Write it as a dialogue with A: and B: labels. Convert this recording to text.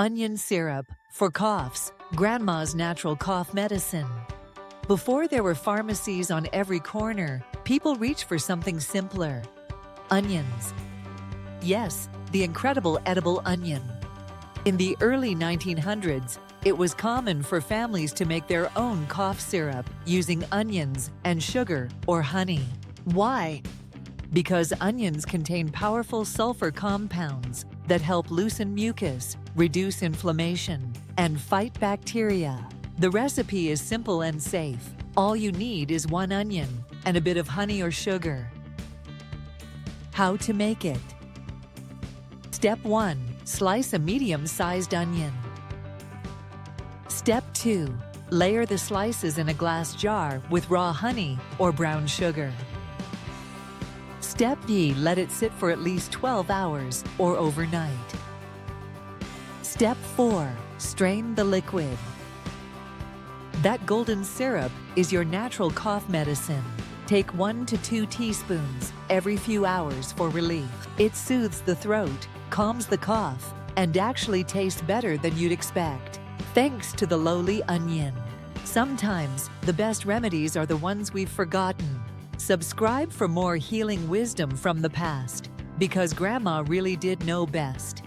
A: Onion syrup for coughs, grandma's natural cough medicine. Before there were pharmacies on every corner, people reached for something simpler. Onions. Yes, the incredible edible onion. In the early 1900s, it was common for families to make their own cough syrup using onions and sugar or honey. Why? Because onions contain powerful sulfur compounds that help loosen mucus, reduce inflammation, and fight bacteria. The recipe is simple and safe. All you need is 1 onion and a bit of honey or sugar. How to make it? Step 1. Slice a medium-sized onion. Step 2. Layer the slices in a glass jar with raw honey or brown sugar. Step B. Let it sit for at least 12 hours or overnight. Step 4. Strain the liquid. That golden syrup is your natural cough medicine. Take 1 to 2 teaspoons every few hours for relief. It soothes the throat, calms the cough, and actually tastes better than you'd expect. Thanks to the lowly onion. Sometimes the best remedies are the ones we've forgotten. Subscribe for more healing wisdom from the past, because Grandma really did know best.